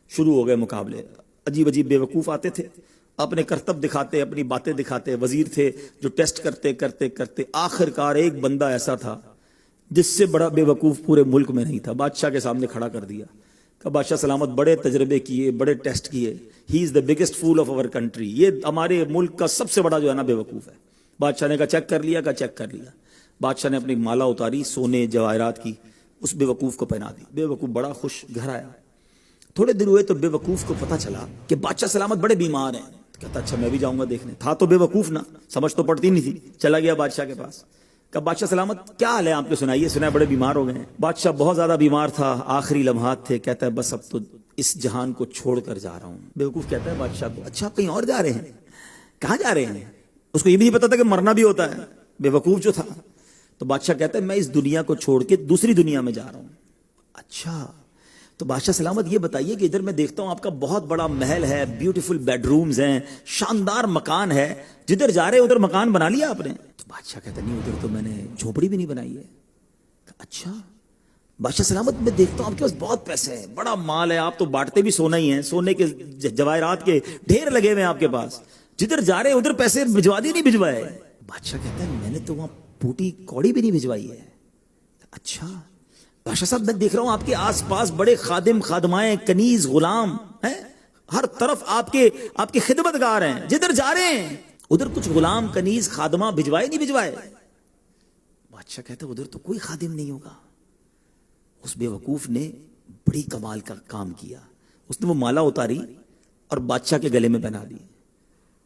شروع ہو گئے مقابلے. عجیب عجیب بیوقوف آتے تھے, اپنے کرتب دکھاتے, اپنی باتیں دکھاتے. وزیر تھے جو ٹیسٹ کرتے کرتے کرتے آخر کار ایک بندہ ایسا تھا جس سے بڑا بیوقوف پورے ملک میں نہیں تھا. بادشاہ کے سامنے کھڑا کر دیا کہ بادشاہ سلامت, بڑے تجربے کیے, بڑے ٹیسٹ کیے, he is the biggest fool of our country, یہ ہمارے ملک کا سب سے بڑا جو ہے نا بیوقوف ہے. بادشاہ نے کہا چیک کر لیا, چیک کر لیا. بادشاہ نے اپنی مالا اتاری سونے جواہرات کی, اس بیوقوف کو پہنا دی. بیوقوف بڑا خوش گھر آیا. تھوڑے دن ہوئے تو بیوقوف کو پتا چلا کہ بادشاہ سلامت بڑے بیمار ہیں. کہتا اچھا میں بھی جاؤں گا دیکھنے. تھا تو بیوقوف نا, سمجھ تو پڑتی نہیں تھی. چلا گیا بادشاہ کے پاس. کہ بادشاہ سلامت کیا حال ہے آپ کے, سنائیے, سنا بڑے بیمار ہو گئے ہیں. بادشاہ بہت زیادہ بیمار تھا, آخری لمحات تھے. کہتا ہے بس اب تو اس جہان کو چھوڑ کر جا رہا ہوں. بیوقوف کہتا ہے بادشاہ کو اچھا آپ کہیں اور جا رہے ہیں, کہاں جا رہے ہیں؟ اس کو یہ بھی نہیں پتا تھا کہ مرنا بھی ہوتا ہے, بیوقوف جو تھا. تو بادشاہ کہتا ہے میں اس دنیا کو چھوڑ کے دوسری دنیا میں جا رہا ہوں. اچھا تو بادشاہ سلامت یہ بتائیے کہ ادھر میں دیکھتا ہوں آپ کا بہت بڑا محل ہے, بیوٹیفل بیڈ رومز ہیں, شاندار مکان ہے, جدھر جا رہے ادھر مکان بنا لیا آپ نے؟ تو بادشاہ کہتا نہیں ادھر تو میں نے جھوپڑی بھی نہیں بنائی ہے. اچھا بادشاہ سلامت میں دیکھتا ہوں آپ کے پاس بہت پیسے ہیں, بڑا مال ہے, آپ تو بانٹتے بھی سونا ہی ہیں, سونے کے جواہرات کے ڈھیر لگے ہوئے ہیں آپ کے پاس, جدھر جا رہے ادھر پیسے بھجوا دی نہیں بھجوائے؟ بادشاہ کہتا ہے میں نے تو وہاں پوٹی کوڑی بھی نہیں بھجوائی ہے. اچھا بادشاہ صاحب میں دیکھ رہا ہوں آپ کے آس پاس بڑے خادم خادمائیں, کنیز غلام ہیں, ہر طرف آپ کے خدمتگار ہیں, جدھر جا رہے ہیں ادھر کچھ غلام کنیز خادمہ بھجوائے نہیں بھجوائے؟ بادشاہ کہتا ہے ادھر تو کوئی خادم نہیں ہوگا. اس بیوقوف نے بڑی کمال کا کام کیا, اس نے وہ مالا اتاری اور بادشاہ کے گلے میں پہنا دی.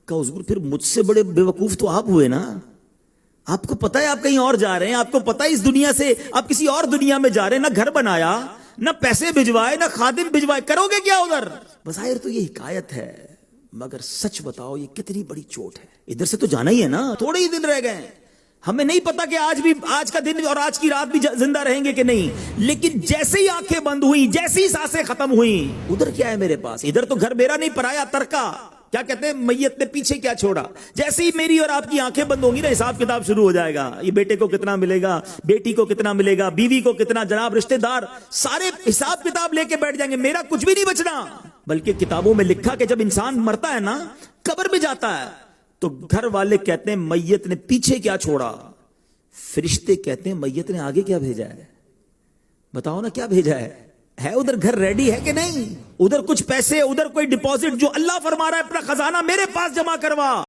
کہا حضور پھر مجھ سے بڑے بیوقوف تو آپ ہوئے نا, آپ کو پتا ہے آپ کہیں اور جا رہے ہیں, آپ کو پتا ہے اس دنیا سے آپ کسی اور دنیا میں جا رہے ہیں, نہ گھر بنایا, نہ پیسے بھجوائے, نہ خادم بھجوائے, کرو گے کیا ادھر؟ بظاہر تو یہ حکایت ہے, مگر سچ بتاؤ یہ کتنی بڑی چوٹ ہے. ادھر سے تو جانا ہی ہے نا, تھوڑے ہی دن رہ گئے ہیں, ہمیں نہیں پتا کہ آج کا دن اور آج کی رات بھی زندہ رہیں گے کہ نہیں, لیکن جیسے ہی آنکھیں بند ہوئی, جیسے ہی سانسیں ختم ہوئیں, ادھر کیا ہے میرے پاس؟ ادھر تو گھر میرا نہیں, پرایا ترکا, کیا کہتے ہیں میت نے پیچھے کیا چھوڑا. جیسے ہی میری اور آپ کی آنکھیں بند ہوں گی نا, حساب کتاب شروع ہو جائے گا. یہ بیٹے کو کتنا ملے گا, بیٹی کو کتنا ملے گا, بیوی کو کتنا, جناب رشتہ دار سارے حساب کتاب لے کے بیٹھ جائیں گے, میرا کچھ بھی نہیں بچنا. بلکہ کتابوں میں لکھا کہ جب انسان مرتا ہے نا, قبر میں جاتا ہے, تو گھر والے کہتے ہیں میت نے پیچھے کیا چھوڑا, فرشتے کہتے ہیں میت نے آگے کیا بھیجا ہے. بتاؤ نا کیا بھیجا ہے ادھر گھر ریڈی ہے کہ نہیں؟ ادھر کچھ پیسے, ادھر کوئی ڈپازٹ, جو اللہ فرما رہا ہے اپنا خزانہ میرے پاس جمع کروا.